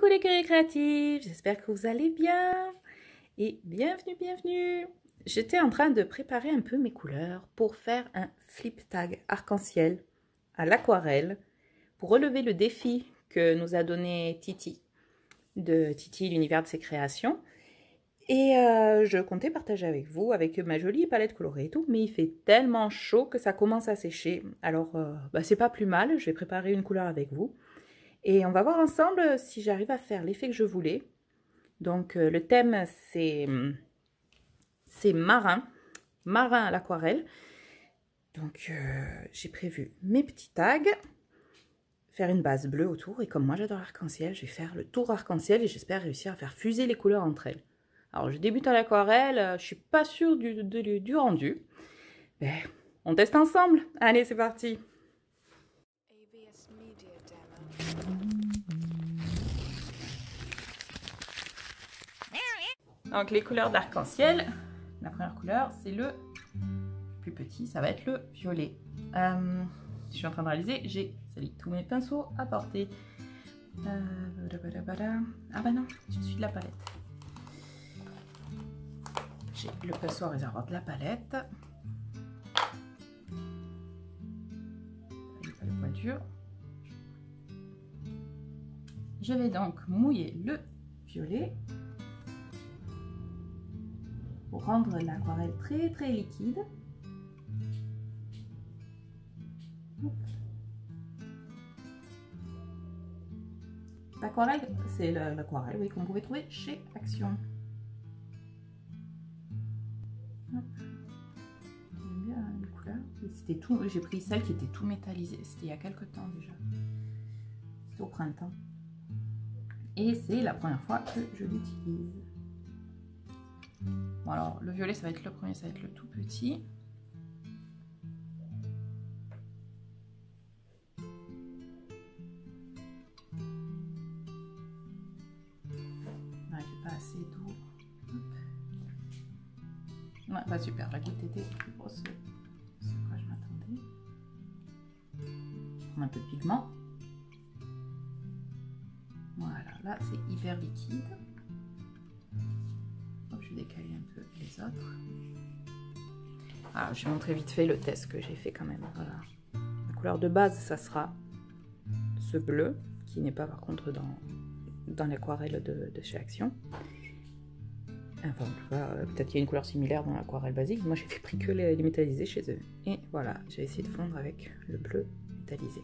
Coucou les curieux créatifs, j'espère que vous allez bien et bienvenue. J'étais en train de préparer un peu mes couleurs pour faire un flip tag arc-en-ciel à l'aquarelle pour relever le défi que nous a donné Titi, de Titi, l'univers de ses créations. Et je comptais partager avec vous, avec ma jolie palette colorée et tout, mais il fait tellement chaud que ça commence à sécher. Alors, c'est pas plus mal, je vais préparer une couleur avec vous. Et on va voir ensemble si j'arrive à faire l'effet que je voulais. Donc, le thème, c'est marin à l'aquarelle. Donc, j'ai prévu mes petits tags, faire une base bleue autour. Et comme moi, j'adore l'arc-en-ciel, je vais faire le tour arc-en-ciel et j'espère réussir à faire fuser les couleurs entre elles. Alors, je débute à l'aquarelle, je suis pas sûre du rendu. Mais on teste ensemble. Allez, c'est parti. Donc, les couleurs d'arc-en-ciel. La première couleur, c'est le plus petit, ça va être le violet. Je suis en train de réaliser, j'ai tous mes pinceaux à portée. Ah bah non, je suis de la palette. J'ai le pinceau à réservoir de la palette. Il n'est pas le poil dur. Je vais donc mouiller le violet pour rendre l'aquarelle très liquide. L'aquarelle, c'est l'aquarelle, oui, qu'on pouvait trouver chez Action. J'aime bien les couleurs. C'était tout. J'ai pris celle qui était tout métallisée. C'était il y a quelques temps déjà. C'était au printemps. Et c'est la première fois que je l'utilise. Bon alors, le violet, ça va être le premier, ça va être le tout petit. J'ai pas assez d'eau. Ouais, bah super, la goutte était plus grosse que ce quoi je m'attendais. Un peu de pigment. Voilà, là c'est hyper liquide. Hop, je vais décaler un peu les autres. Alors, je vais montrer vite fait le test que j'ai fait quand même. Voilà. La couleur de base, ça sera ce bleu, qui n'est pas par contre dans l'aquarelle de chez Action. Enfin, en tout cas, peut-être qu'il y a une couleur similaire dans l'aquarelle basique. Moi, j'ai pris que les métallisés chez eux. Et voilà, j'ai essayé de fondre avec le bleu métallisé.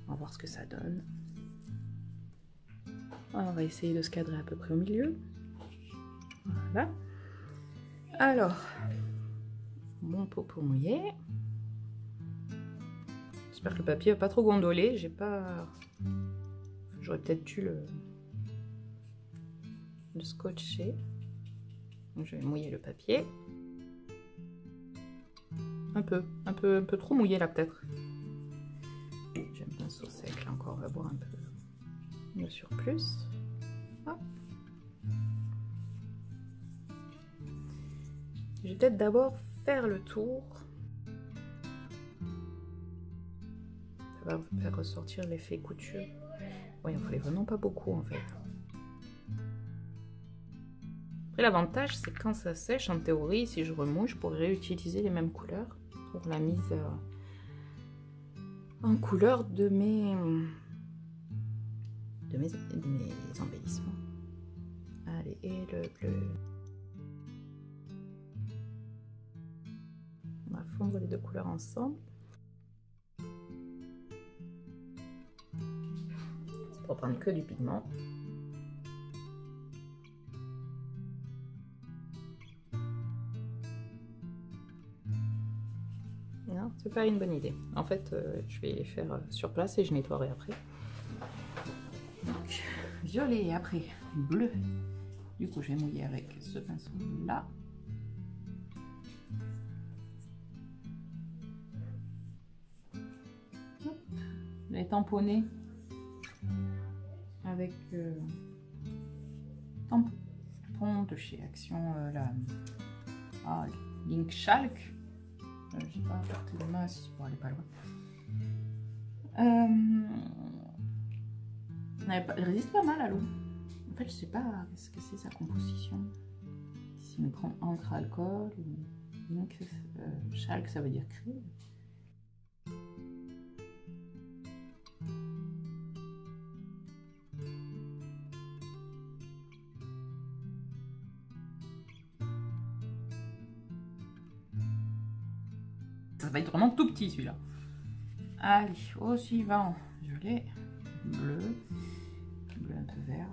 On va voir ce que ça donne. On va essayer de se cadrer à peu près au milieu. Voilà. Alors, mon pot pour mouiller. J'espère que le papier va pas trop gondoler. J'ai pas... J'aurais peut-être dû le scotcher. Donc, je vais mouiller le papier. Un peu trop mouillé là peut-être. J'ai un pinceau sec là encore, on va boire un peu le surplus. Hop. Je vais peut-être d'abord faire le tour. Ça va faire ressortir l'effet couture. Oui, il en fallait vraiment pas beaucoup en fait. Après, l'avantage, c'est quand ça sèche, en théorie, si je remouille, je pourrais réutiliser les mêmes couleurs pour la mise en couleur de mes embellissements. Allez, et le bleu. On va fondre les deux couleurs ensemble. C'est pour prendre que du pigment. Non, c'est pas une bonne idée. En fait, je vais les faire sur place et je nettoierai après. Donc, violet et après bleu. Du coup, je vais mouiller avec ce pinceau là. Je vais tamponner avec tampon de chez Action, Link Chalk. J'ai pas apporté de masse pour aller pas loin. Elle résiste pas mal à l'eau. En fait, je sais pas ce que c'est sa composition. Si c'est une grande encre à alcool ou ink, chalk, ça veut dire cru. Ça va être vraiment tout petit celui-là. Allez, au suivant. Violet, bleu, bleu un peu vert.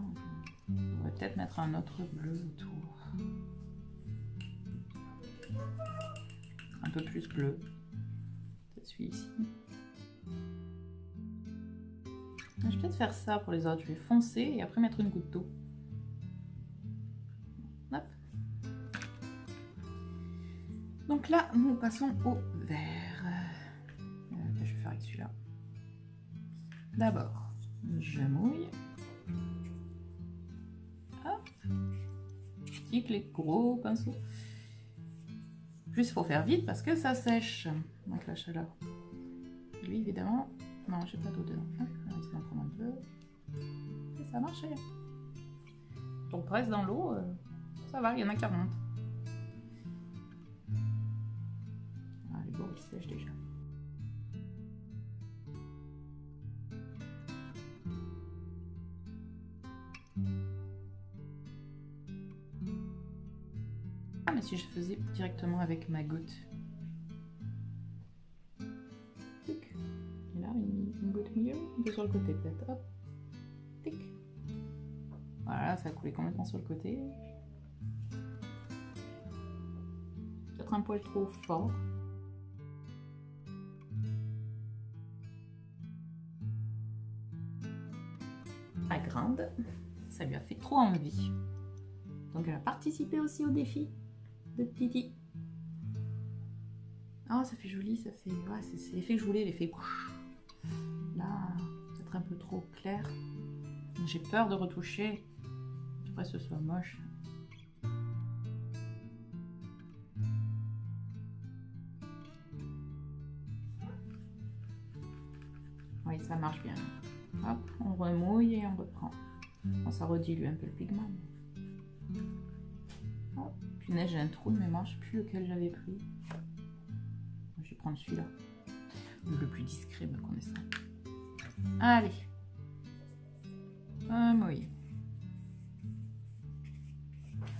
On va peut-être mettre un autre bleu autour. Un peu plus bleu. C'est celui-ci. Je vais peut-être faire ça pour les autres. Je vais foncer et après mettre une goutte d'eau. Hop. Donc là, nous passons au vert. Je vais faire avec celui-là. D'abord, je mouille. Hop. Petit clic, gros pinceau. Plus il faut faire vite parce que ça sèche avec la chaleur. Lui, évidemment, non, j'ai pas d'eau dedans. On va essayer d'en prendre un peu. Et ça a marché. On presse dans l'eau, ça va, il y en a qui remontent. Ah, les bords, ils sèchent déjà. Ah, mais si je faisais directement avec ma goutte. Et là, une goutte au milieu, un peu sur le côté peut-être. Hop. Tic. Voilà, ça a coulé complètement sur le côté. Peut-être un poil trop fort. La grande, ça lui a fait trop envie. Donc elle a participé aussi au défi de Titi. Oh, ça fait joli, ça fait... Ouais, c'est l'effet que je voulais, l'effet... Là, peut-être un peu trop clair. J'ai peur de retoucher. Après, ce soit moche. Oui, ça marche bien. Hop, on remouille et on reprend. Bon, ça redilue un peu le pigment. Oh, punaise, j'ai un trou de mémoire, je ne sais plus lequel j'avais pris. Je vais prendre celui-là. Le plus discret me connaissant. Allez. Oui.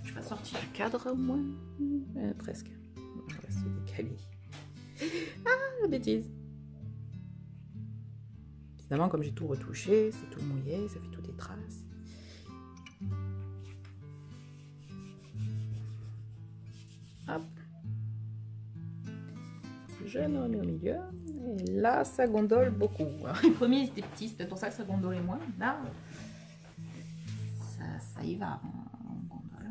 Je suis pas sortie du cadre au moins. Presque. On va se décaler. Ah, la bêtise. Évidemment, comme j'ai tout retouché, c'est tout mouillé, ça fait toutes des traces. Hop. Je me remets au milieu. Et là, ça gondole beaucoup. Alors, les premiers étaient petits, c'est peut-être pour ça que ça gondolait moins. Là, ça y va, on gondole.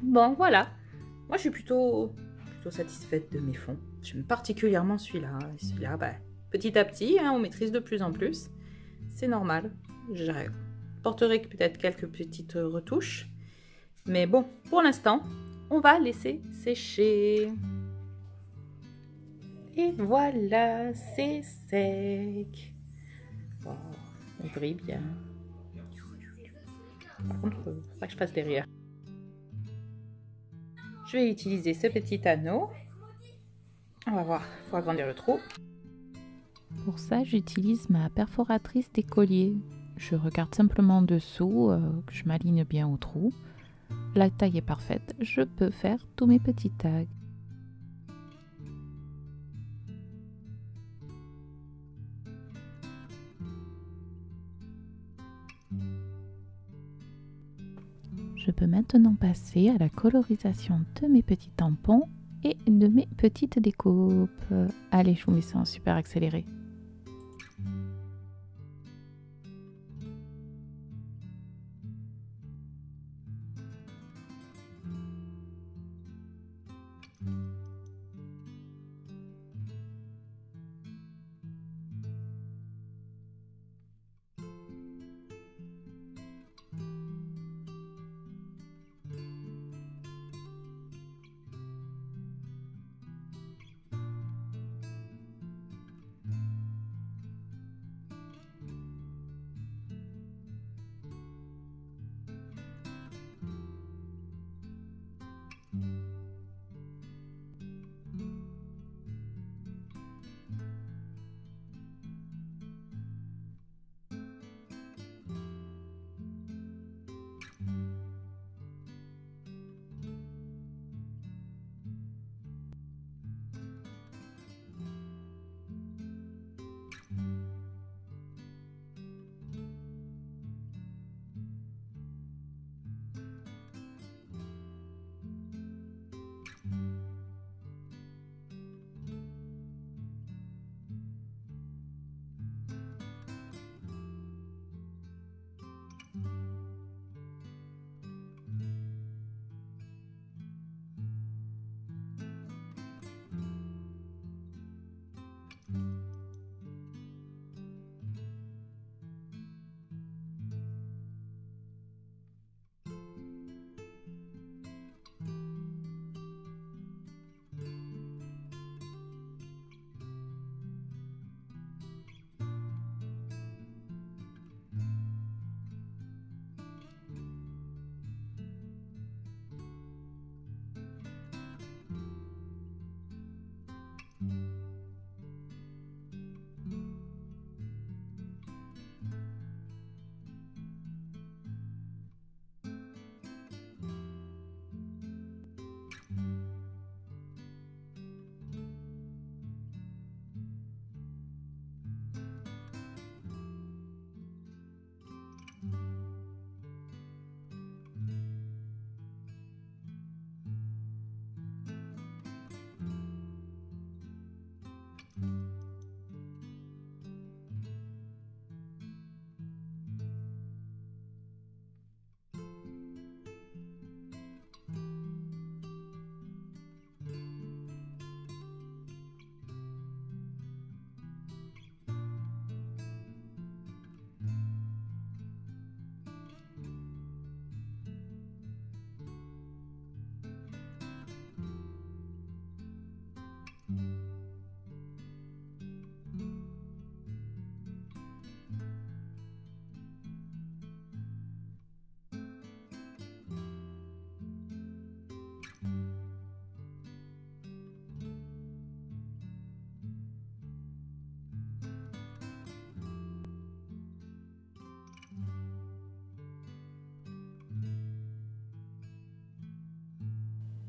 Bon, voilà. Moi, je suis plutôt satisfaite de mes fonds. J'aime particulièrement celui-là. Celui-là, bah, petit à petit, hein, on maîtrise de plus en plus. C'est normal. J'apporterai peut-être quelques petites retouches. Mais bon, pour l'instant, on va laisser sécher. Et voilà, c'est sec. Wow, il brille bien. Par contre, il faut pas que je passe derrière. Je vais utiliser ce petit anneau. On va voir, il faut agrandir le trou. Pour ça, j'utilise ma perforatrice d'écolier. Je regarde simplement en dessous, que je m'aligne bien au trou. La taille est parfaite, je peux faire tous mes petits tags. Je peux maintenant passer à la colorisation de mes petits tampons et de mes petites découpes. Allez, je vous mets ça en super accéléré.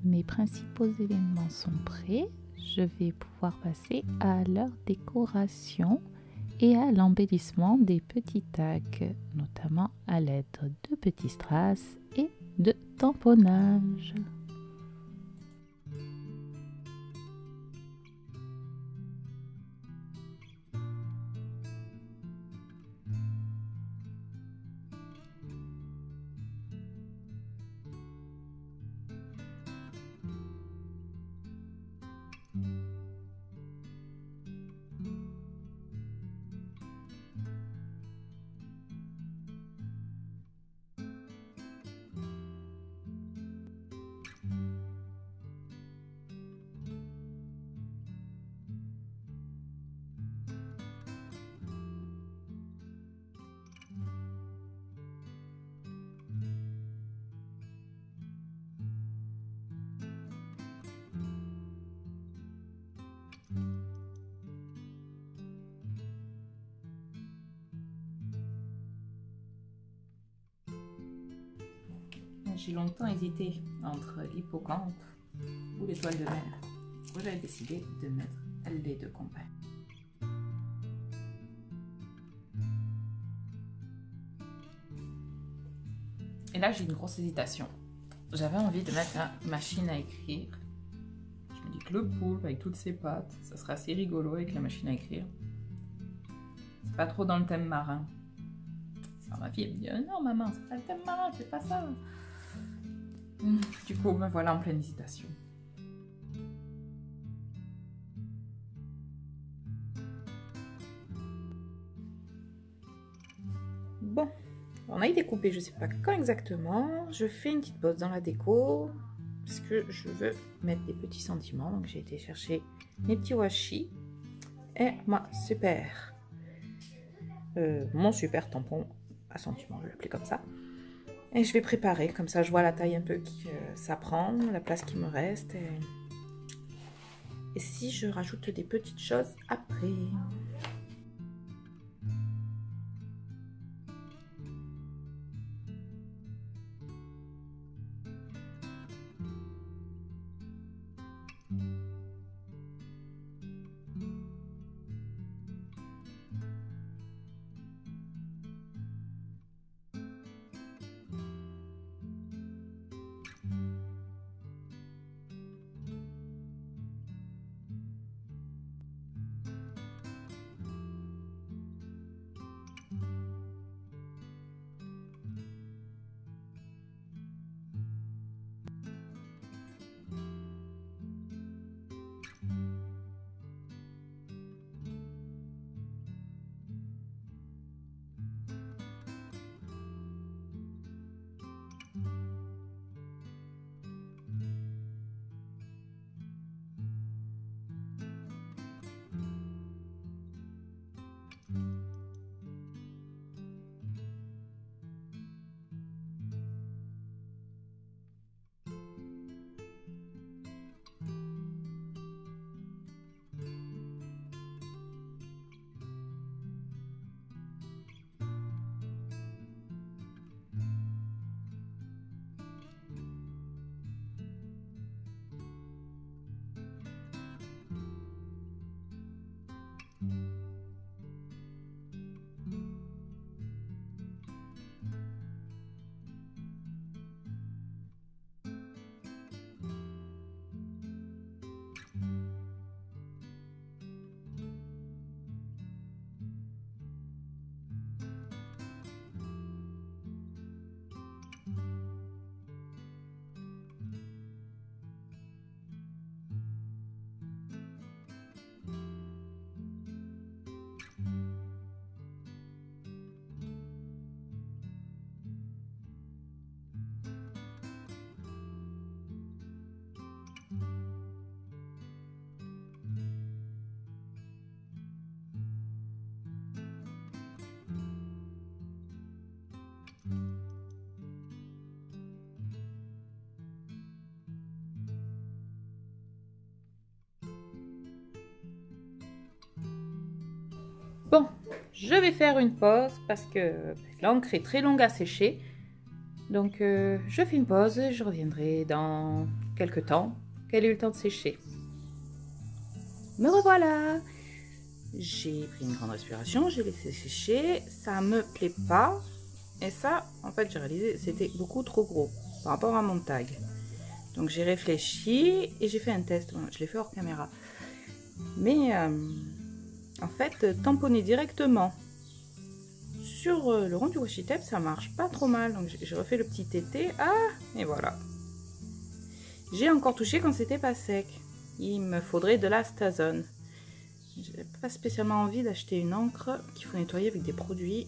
Mes principaux éléments sont prêts. Je vais pouvoir passer à leur décoration et à l'embellissement des petits tags, notamment à l'aide de petits strass et de tamponnage. j'ai longtemps hésité entre l'hippocampe ou l'étoile de mer. Moi, j'avais décidé de mettre les deux combats. Et là, j'ai une grosse hésitation. J'avais envie de mettre une machine à écrire. Je me dis que le poulpe, avec toutes ses pattes, ça serait assez rigolo avec la machine à écrire. C'est pas trop dans le thème marin. Alors, ma fille, elle me dit, non maman, c'est pas le thème marin, c'est pas ça. Du coup, me voilà en pleine hésitation. Bon, on a été coupé, je sais pas quand exactement. Je fais une petite pause dans la déco parce que je veux mettre des petits sentiments. Donc j'ai été chercher mes petits washi et mon super tampon à sentiments, je vais l'appeler comme ça. Et je vais préparer, comme ça je vois la taille un peu que ça prend, la place qui me reste. Et si je rajoute des petites choses après. Bon, je vais faire une pause parce que l'encre est très longue à sécher. Donc je fais une pause et je reviendrai dans quelques temps qu'elle ait eu le temps de sécher. Me revoilà! J'ai pris une grande respiration, j'ai laissé sécher, ça me plaît pas. Et ça, en fait, j'ai réalisé c'était beaucoup trop gros par rapport à mon tag. Donc j'ai réfléchi et j'ai fait un test. Je l'ai fait hors caméra. Mais en fait, tamponner directement sur le rond du washi tape, ça marche pas trop mal. Donc j'ai refait le petit tété. Ah, et voilà. J'ai encore touché quand c'était pas sec. Il me faudrait de la Stazone. J'ai pas spécialement envie d'acheter une encre qu'il faut nettoyer avec des produits.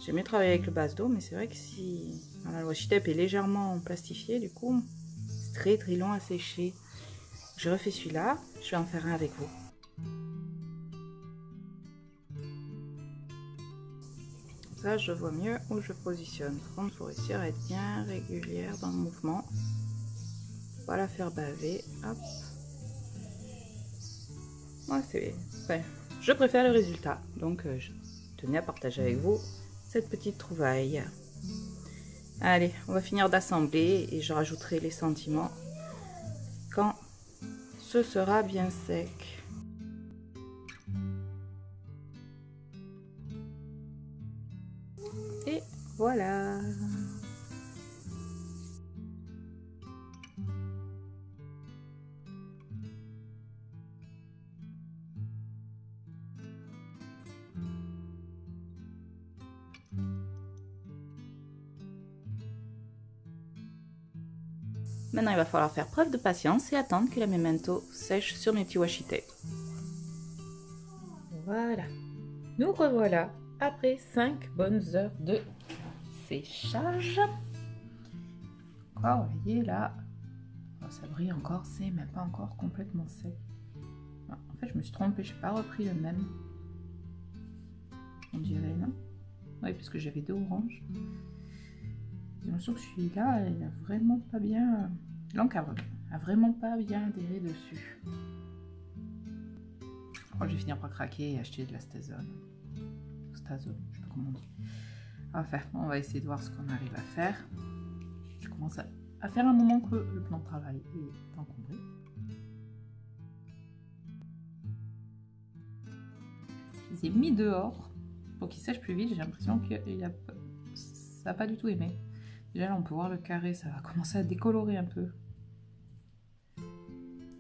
J'ai mieux travailler avec le base d'eau, mais c'est vrai que si voilà, le washi tape est légèrement plastifié, du coup, c'est très long à sécher. Je refais celui-là, je vais en faire un avec vous. Comme ça, je vois mieux où je positionne. Par contre, il faut réussir à être bien régulière dans le mouvement. Pas la faire baver. Hop. Ouais, c'est... Ouais, je préfère le résultat. Donc, je tenais à partager avec vous cette petite trouvaille. Allez, on va finir d'assembler et je rajouterai les sentiments quand ce sera bien sec. Et voilà. Maintenant, il va falloir faire preuve de patience et attendre que la memento sèche sur mes petits washi tape. Voilà. Nous revoilà après 5 bonnes heures de séchage. Quoi, vous voyez là, oh, ça brille encore, c'est même pas encore complètement sec. Non, en fait, je me suis trompée, je n'ai pas repris le même. On dirait, non? Oui, parce que j'avais 2 oranges. J'ai l'impression que celui-là, il a vraiment pas bien... L'encre a vraiment pas bien adhéré dessus. Je crois que je vais finir par craquer et acheter de la stazone. Stazone, je sais pas comment on dit. Enfin, on va essayer de voir ce qu'on arrive à faire. Je commence à faire un moment que le plan de travail est encombré. Je les ai mis dehors pour qu'ils sèchent plus vite. J'ai l'impression que ça n'a pas du tout aimé. Déjà là on peut voir le carré, ça va commencer à décolorer un peu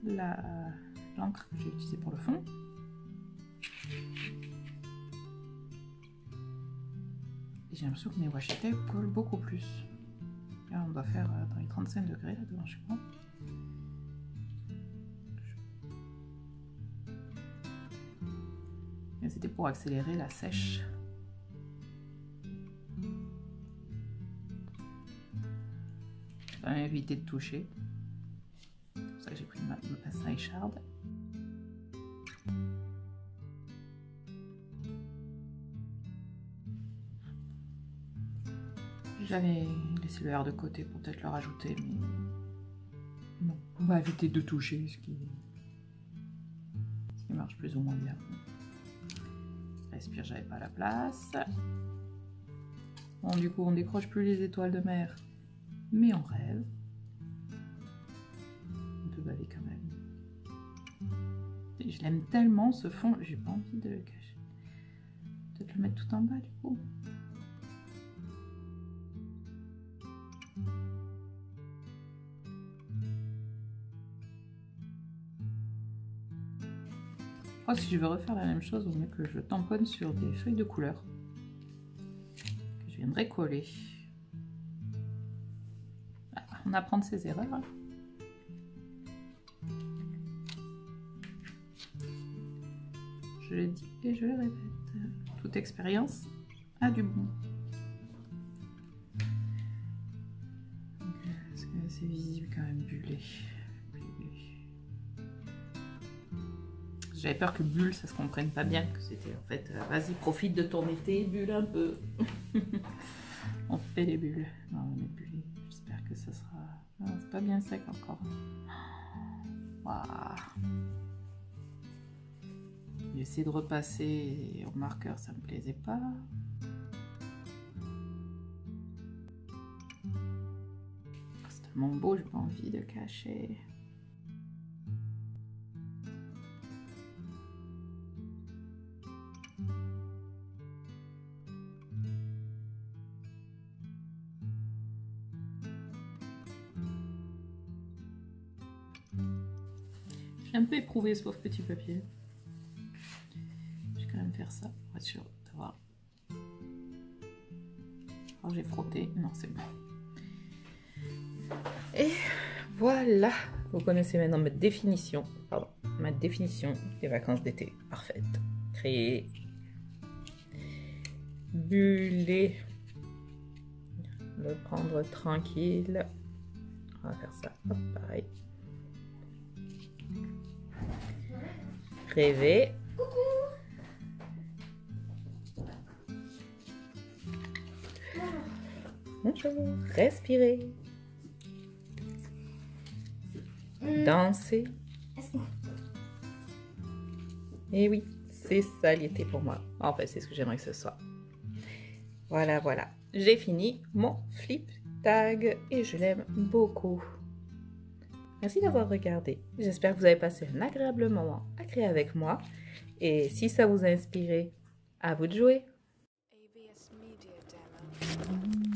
l'encre que j'ai utilisée pour le fond. J'ai l'impression que mes washi tape collent beaucoup plus. Là on doit faire dans les 35 degrés là devant, je crois. Et c'était pour accélérer la sèche. Éviter de toucher. C'est pour ça que j'ai pris ma pince à écharde. J'avais laissé le R de côté pour peut-être le rajouter, mais bon, on va éviter de toucher, ce qui marche plus ou moins bien. Respire, j'avais pas la place. Bon, du coup, on décroche plus les étoiles de mer. Mais on rêve. Un peu bavé quand même. Et je l'aime tellement ce fond, j'ai pas envie de le cacher. Peut-être le mettre tout en bas du coup. Je crois que si je veux refaire la même chose, il vaut mieux que je tamponne sur des feuilles de couleur que je viendrai coller. On apprend de ses erreurs. Hein. Je le dis et je le répète. Toute expérience a du bon. Est-ce que c'est visible quand même, bullé? J'avais peur que bulle, ça se comprenne pas bien, que c'était en fait, vas-y, profite de ton été, bulle un peu. On fait les bulles. Non, on est bullé. J'espère que ça sera... c'est pas bien sec encore. Waouh. J'ai essayé de repasser au marqueur, ça me plaisait pas. C'est tellement beau, j'ai pas envie de cacher. J'ai un peu éprouvé ce pauvre petit papier. Je vais quand même faire ça pour être sûr d'avoir. Alors j'ai frotté, non c'est bon. Et voilà, vous connaissez maintenant ma définition, des vacances d'été parfaite. Créer, buller, le prendre tranquille. On va faire ça, hop, pareil. Rêver. Bonjour. Respirer. Danser. Et oui, c'est ça l'été pour moi. En fait, c'est ce que j'aimerais que ce soit. Voilà, voilà. J'ai fini mon flip tag et je l'aime beaucoup. Merci d'avoir regardé. J'espère que vous avez passé un agréable moment à créer avec moi. Et si ça vous a inspiré, à vous de jouer. AVS Media Demo.